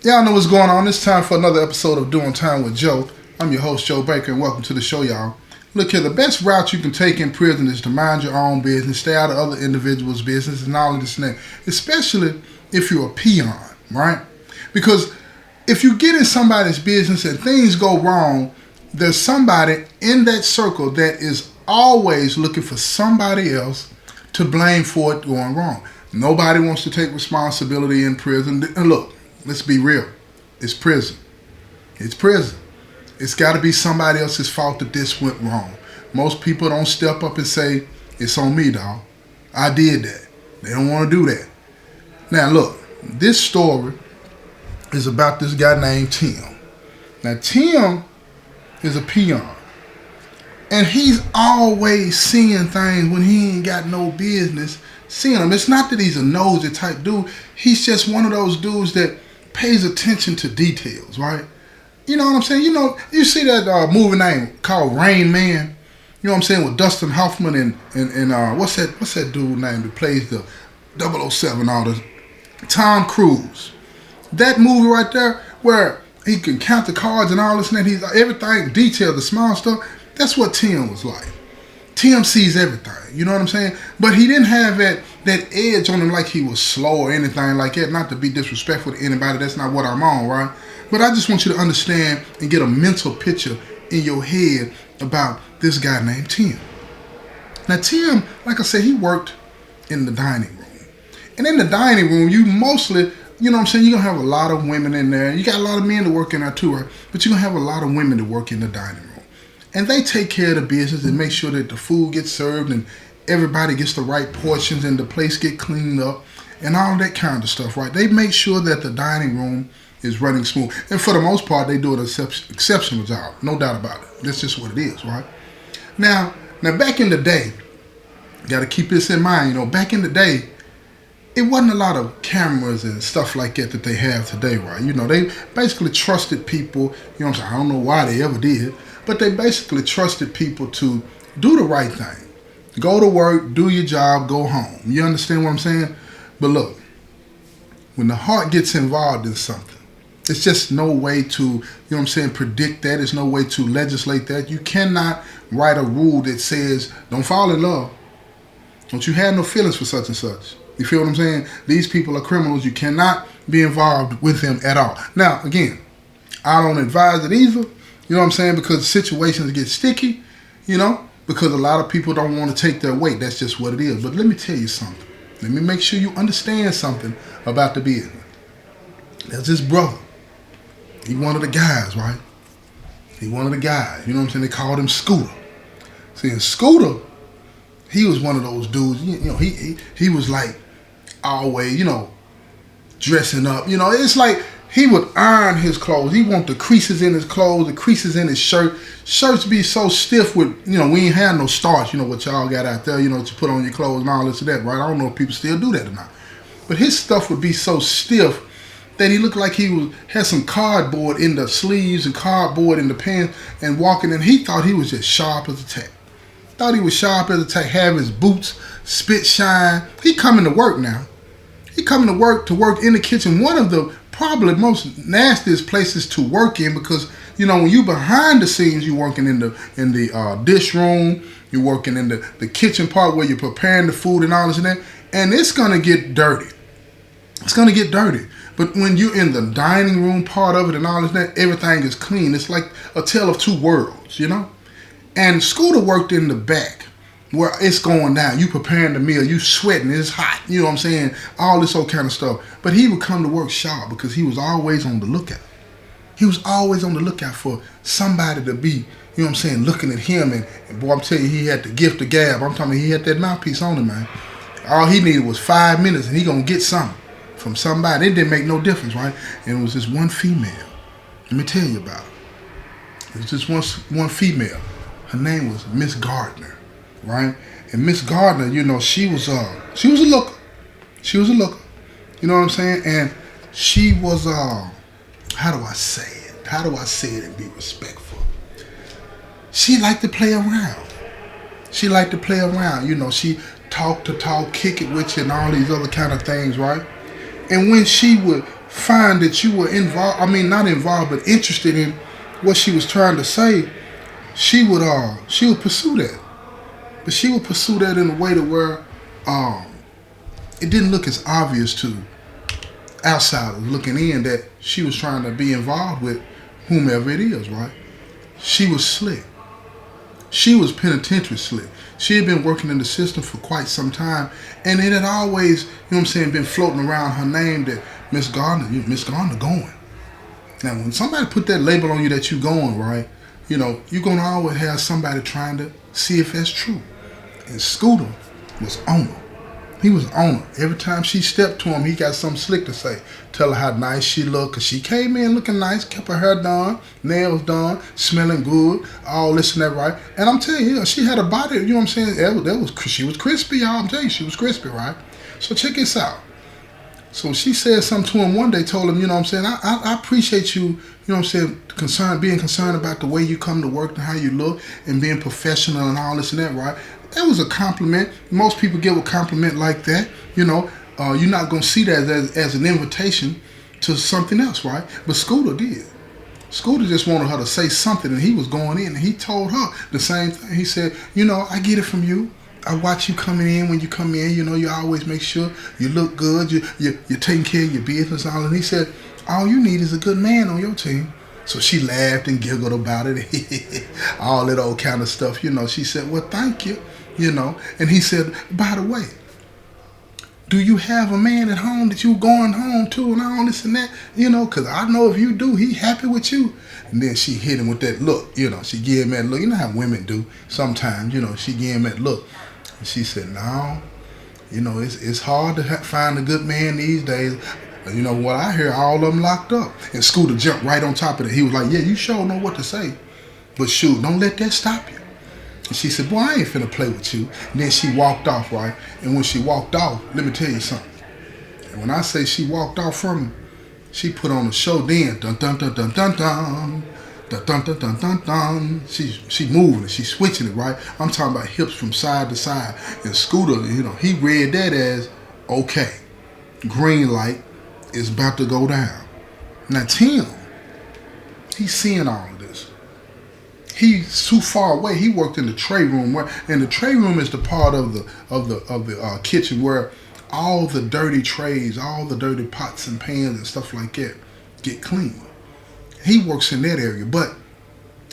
Y'all know what's going on. It's time for another episode of Doing Time with Joe. I'm your host, Joe Baker, and welcome to the show, y'all. Look here, the best route you can take in prison is to mind your own business, stay out of other individuals' business, and all of this and that, especially if you're a peon, right? Because if you get in somebody's business and things go wrong, there's somebody in that circle that is always looking for somebody else to blame for it going wrong. Nobody wants to take responsibility in prison. And look, let's be real. It's prison. It's prison. It's got to be somebody else's fault that this went wrong. Most people don't step up and say, it's on me, dog. I did that. They don't want to do that. Now, look, this story is about this guy named Tim. Now, Tim is a peon. And he's always seeing things when he ain't got no business seeing them. It's not that he's a nosy type dude. He's just one of those dudes that pays attention to details, right? You know what I'm saying? You know, you see that movie name called Rain Man? You know what I'm saying? With Dustin Hoffman and what's that dude name that plays the 007 all the Tom Cruise. That movie right there where he can count the cards and all this and that, he's everything detailed, the small stuff. That's what Tim was like. Tim sees everything, you know what I'm saying? But he didn't have that edge on him like he was slow or anything like that. Not to be disrespectful to anybody, that's not what I'm on, right? But I just want you to understand and get a mental picture in your head about this guy named Tim. Now Tim, like I said, he worked in the dining room. And in the dining room, you mostly, you know what I'm saying, you're going to have a lot of women in there. You got a lot of men to work in there too, right? But you're going to have a lot of women to work in the dining room. And they take care of the business and make sure that the food gets served and everybody gets the right portions and the place get cleaned up and all that kind of stuff, right? They make sure that the dining room is running smooth. And for the most part, they do an exceptional job. No doubt about it. That's just what it is, right? Now back in the day, you got to keep this in mind, you know, back in the day, it wasn't a lot of cameras and stuff like that they have today, right? You know, they basically trusted people, you know what I'm saying? I don't know why they ever did, but they basically trusted people to do the right thing. Go to work, do your job, go home. You understand what I'm saying? But look, when the heart gets involved in something, it's just no way to, you know what I'm saying, predict that. There's no way to legislate that. You cannot write a rule that says, don't fall in love. Don't you have no feelings for such and such. You feel what I'm saying? These people are criminals. You cannot be involved with them at all. Now, again, I don't advise it either. You know what I'm saying? Because situations get sticky, you know, because a lot of people don't want to take their weight. That's just what it is. But let me tell you something. Let me make sure you understand something about the business. There's this brother. He one of the guys, right? He one of the guys. You know what I'm saying? They called him Scooter. See, and Scooter, he was one of those dudes, you know, he was like always, you know, dressing up. You know, it's like he would iron his clothes. He want the creases in his clothes, the creases in his shirt. Shirts be so stiff with, you know, we ain't had no starch, you know, what y'all got out there, you know, to put on your clothes and all this and that, right? I don't know if people still do that or not. But his stuff would be so stiff that he looked like he had some cardboard in the sleeves and cardboard in the pants and walking in. He thought he was just sharp as a tack. Thought he was sharp as a tack, have his boots, spit shine. He coming to work now. He coming to work in the kitchen. One of the probably most nastiest places to work in, because you know when you behind the scenes, you working in the dish room, you're working in the kitchen part where you're preparing the food and all this and that, and it's gonna get dirty. It's gonna get dirty. But when you're in the dining room part of it and all this and that, everything is clean. It's like a tale of two worlds, you know. And Scooter worked in the back where it's going down. You preparing the meal, you sweating, it's hot, you know what I'm saying? All this old kind of stuff. But he would come to work sharp because he was always on the lookout. He was always on the lookout for somebody to be, you know what I'm saying, looking at him. And boy, I'm telling you, he had the gift of gab. I'm talking about he had that mouthpiece on him, man. All he needed was 5 minutes and he gonna get something from somebody. It didn't make no difference, right? And it was this one female. Let me tell you about it. It was just one female. Her name was Miss Gardner, right? And Miss Gardner, you know, she was a looker. She was a looker. You know what I'm saying? And she was how do I say it? How do I say it and be respectful? She liked to play around. She liked to play around. You know, she talk to talk, kick it with you and all these other kind of things, right? And when she would find that you were involved, I mean not involved, but interested in what she was trying to say, she would pursue that. But she would pursue that in a way to where it didn't look as obvious to outsiders looking in that she was trying to be involved with whomever it is, right? She was slick. She was penitentiary slick. She had been working in the system for quite some time, and it had always, you know what I'm saying, been floating around her name that Miss Gardner going. Now, when somebody put that label on you that you going, right, you know, you're going to always have somebody trying to see if that's true. And Scooter was on her. He was on her. Every time she stepped to him, he got something slick to say. Tell her how nice she looked, because she came in looking nice, kept her hair done, nails done, smelling good, all this and that, right? And I'm telling you, she had a body, you know what I'm saying? She was crispy, y'all. I'm telling you, she was crispy, right? So check this out. So she said something to him one day, told him, you know what I'm saying, I appreciate you, you know what I'm saying, being concerned about the way you come to work and how you look and being professional and all this and that, right? That was a compliment. Most people give a compliment like that, you know. You're not going to see that as an invitation to something else, right? But Scooter did. Scooter just wanted her to say something, and he was going in, and he told her the same thing. He said, you know, I get it from you. I watch you coming in. When you come in, you know, you always make sure you look good. You're taking care of your business and all. And he said, all you need is a good man on your team. So she laughed and giggled about it, all that old kind of stuff, you know. She said, well, thank you, you know. And he said, by the way, do you have a man at home that you going home to and all this and that? You know, because I know if you do, he happy with you. And then she hit him with that look, you know. She gave him that look. You know how women do sometimes, you know. She gave him that look. And she said, no, you know, it's hard to find a good man these days. You know what, I hear all of them locked up. And Scooter jumped right on top of it. He was like, yeah, you sure know what to say. But shoot, don't let that stop you. And she said, boy, I ain't finna play with you. And then she walked off, right? And when she walked off, let me tell you something. And when I say she walked off from him, she put on a show then. Dun dun dun dun dun dun. Dun dun dun dun dun dun. She moving it, she's switching it, right? I'm talking about hips from side to side. And Scooter, you know, he read that as, okay, green light is about to go down. Now Tim, he's seeing all of this. He's too far away. He worked in the tray room, and the tray room is the part of the kitchen where all the dirty trays, all the dirty pots and pans and stuff like that get cleaned. He works in that area, but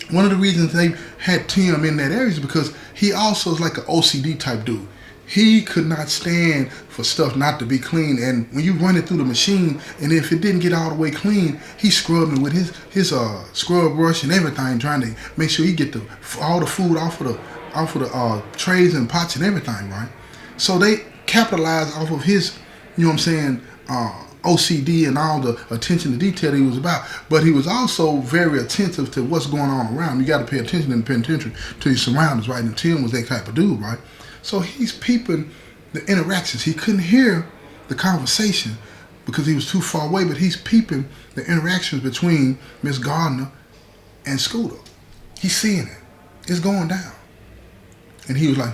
one of the reasons they had Tim in that area is because he also is like an OCD type dude. He could not stand for stuff not to be clean, and when you run it through the machine, and if it didn't get all the way clean, he's scrubbing with his scrub brush and everything, trying to make sure he get all the food off of the trays and pots and everything, right? So they capitalized off of his, you know what I'm saying, OCD and all the attention to detail that he was about. But he was also very attentive to what's going on around. You got to pay attention and pay attention to your surroundings, right? And Tim was that type of dude, right? So he's peeping the interactions. He couldn't hear the conversation because he was too far away, but he's peeping the interactions between Miss Gardner and Scooter. He's seeing it. It's going down. And he was like,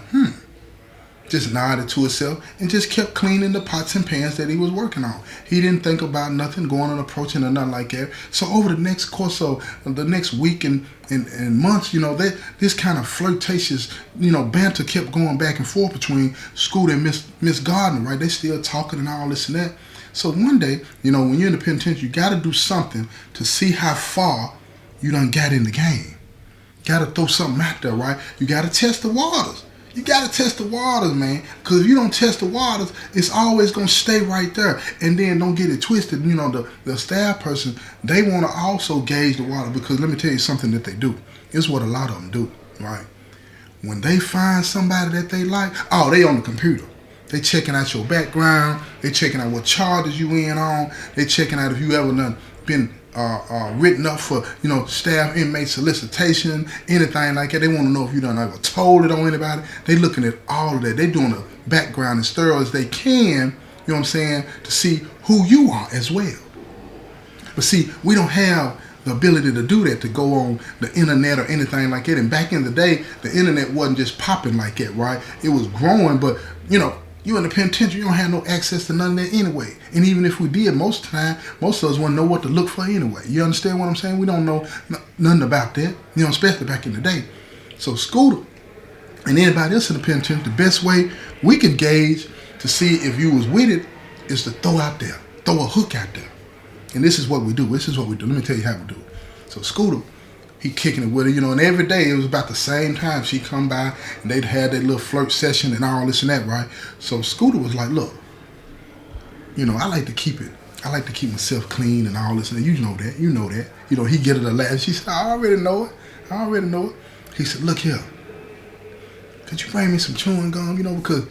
just nodded to himself and just kept cleaning the pots and pans that he was working on. He didn't think about nothing going and approaching or nothing like that. So over the next course of the next week and months, you know, this kind of flirtatious, you know, banter kept going back and forth between Scooter and Miss Gardner, right? They still talking and all this and that. So one day, you know, when you're in the penitentiary, you got to do something to see how far you done got in the game. Got to throw something out there, right? You got to test the waters. You got to test the waters, man. Because if you don't test the waters, it's always going to stay right there. And then don't get it twisted. You know, the staff person, they want to also gauge the water. Because let me tell you something that they do. It's what a lot of them do, right? When they find somebody that they like, oh, they on the computer. They checking out your background. They checking out what charges you in on. They checking out if you ever done been written up for, you know, staff inmate solicitation, anything like that. They want to know if you done ever told it on anybody. They looking at all of that. They doing a background as thorough as they can, you know what I'm saying, to see who you are as well. But see, we don't have the ability to do that, to go on the internet or anything like that. And back in the day, the internet wasn't just popping like that, right? It was growing, but, you know, You in the penitentiary, you don't have no access to none of that anyway. And even if we did, most of the time, most of us wouldn't know what to look for anyway. You understand what I'm saying? We don't know nothing about that, especially back in the day. So Scooter and anybody else in the penitentiary, the best way we can gauge to see if you was with it is to throw a hook out there. And this is what we do. Let me tell you how we do it. So Scooter, he kicking it with her, and every day it was about the same time she come by and they'd had that little flirt session and all this and that, right? So Scooter was like, look, I like to keep myself clean and all this and that. You know that. He get it a laugh. She said, I already know it. He said, look here, could you bring me some chewing gum, because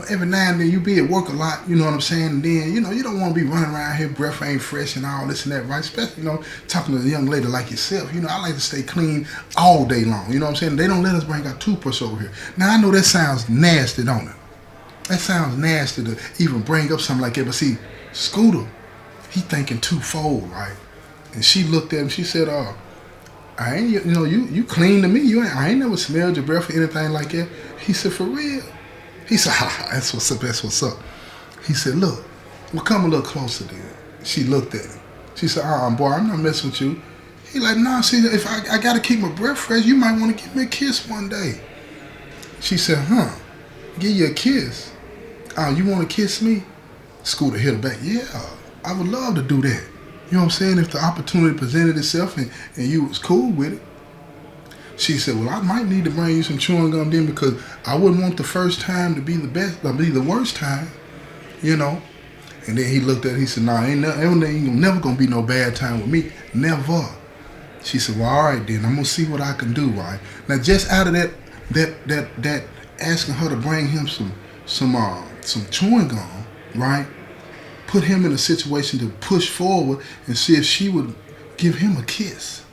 every now and then you be at work a lot, you know what I'm saying? And then, you don't want to be running around here, breath ain't fresh and all this and that, right? Especially, talking to a young lady like yourself. I like to stay clean all day long, you know what I'm saying? They don't let us bring our toothbrush over here. Now, I know that sounds nasty, don't it? That sounds nasty to even bring up something like that. But see, Scooter, he thinking twofold, right? And she looked at him, she said, I ain't, you clean to me. I ain't never smelled your breath or anything like that. He said, for real? He said, that's what's up. He said, look, well, come a little closer then. She looked at him. She said, boy, I'm not messing with you. He like, nah, see, if I got to keep my breath fresh, you might want to give me a kiss one day. She said, give you a kiss? Oh, you want to kiss me? Scooter hit her back. Yeah, I would love to do that. You know what I'm saying? If the opportunity presented itself and you was cool with it. She said, well, I might need to bring you some chewing gum then because I wouldn't want the first time to be the best, or be the worst time, And then he looked at it, he said, nah, ain't never going to be no bad time with me. Never. She said, well, all right then, I'm going to see what I can do, right? Now, just out of that asking her to bring him some chewing gum, right? Put him in a situation to push forward and see if she would give him a kiss.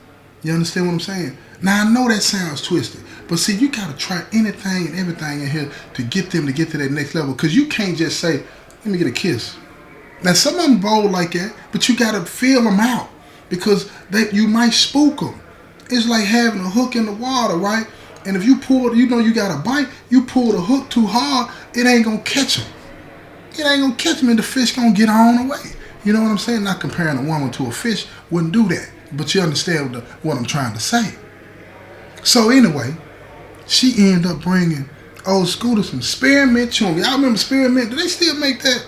You understand what I'm saying? Now, I know that sounds twisted, but see, you got to try anything and everything in here to get them to get to that next level, because you can't just say, let me get a kiss. Now, some of them bold like that, but you got to feel them out, because you might spook them. It's like having a hook in the water, right? And if you pull, you got a bite, you pull the hook too hard, it ain't going to catch them. It ain't going to catch them, and the fish going to get on away. You know what I'm saying? Not comparing a woman to a fish, wouldn't do that. But you understand what I'm trying to say. So anyway, she ended up bringing old Scooter some spearmint chewing. Y'all remember spearmint? Do they still make that?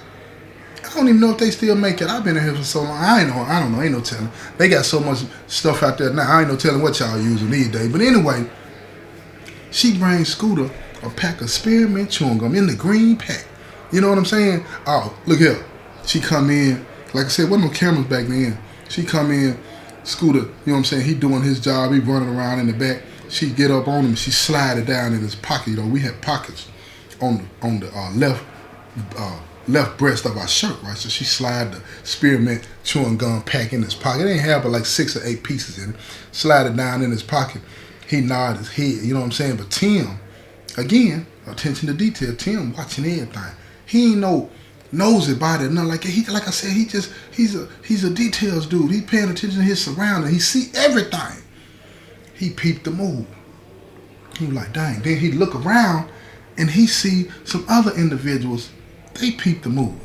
I don't even know if they still make it. I've been in here for so long. I don't know. Ain't no telling. They got so much stuff out there now. I ain't no telling what y'all using these days. But anyway, she brings Scooter a pack of spearmint chewing gum in the green pack. You know what I'm saying? Oh, look here. She come in. Like I said, wasn't no cameras back then. She come in. Scooter, you know what I'm saying? He doing his job. He running around in the back. She get up on him. She slide it down in his pocket. We had pockets on the left breast of our shirt, right? So she slide the spearmint chewing gum pack in his pocket. It ain't have but like 6 or 8 pieces in it. Slide it down in his pocket. He nod his head. You know what I'm saying? But Tim, again, attention to detail. Tim watching everything. He ain't no nosy about it, nothing like that. Like I said, he's a details dude. He paying attention to his surroundings. He see everything. He peeped the move. He was like, dang. Then he look around and he see some other individuals. They peeped the move.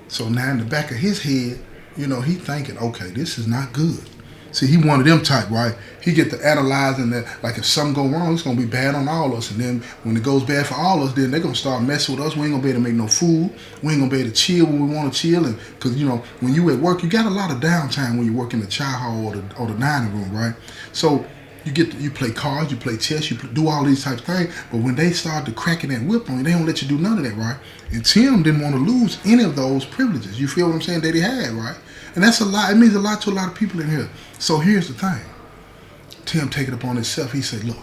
So now in the back of his head, he thinking, okay, this is not good. See, he one of them type, right? He get to analyzing that, like if something go wrong, it's going to be bad on all of us. And then when it goes bad for all of us, then they're going to start messing with us. We ain't going to be able to make no food. We ain't going to be able to chill when we want to chill. And because, when you at work, you got a lot of downtime when you work in the chow hall or the dining room, right? So you play cards, you play chess, you do all these types of things. But when they start to cracking that whip on you, they don't let you do none of that, right? And Tim didn't want to lose any of those privileges. You feel what I'm saying? That he had, right? And that's a lot. It means a lot to a lot of people in here. So here's the thing. Tim take it upon himself. He said, look,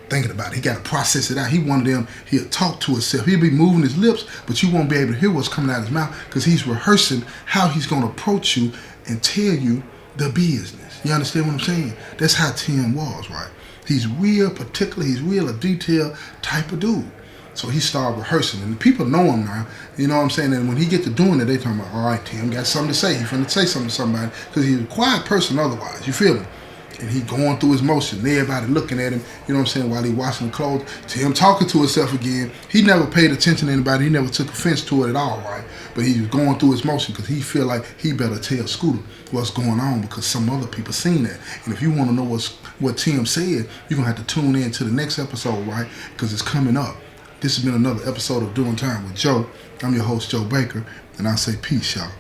thinking about it, he got to process it out. He one of them, he'll talk to himself. He'll be moving his lips, but you won't be able to hear what's coming out of his mouth because he's rehearsing how he's going to approach you and tell you the business. You understand what I'm saying? That's how Tim was, right? He's real particular. He's real a detailed type of dude. So he started rehearsing, and the people know him now. You know what I'm saying? And when he get to doing it, they talking about, all right, Tim got something to say. He's finna say something to somebody because he's a quiet person otherwise. You feel me? and he going through his motion. Everybody looking at him, you know what I'm saying, while he washing the clothes. To him talking to himself again. He never paid attention to anybody. He never took offense to it at all, right? But he was going through his motion because he feel like he better tell Scooter what's going on because some other people seen that. And if you want to know what Tim said, you're going to have to tune in to the next episode, right? Because it's coming up. This has been another episode of Doing Time with Joe. I'm your host, Joe Baker, and I say peace, y'all.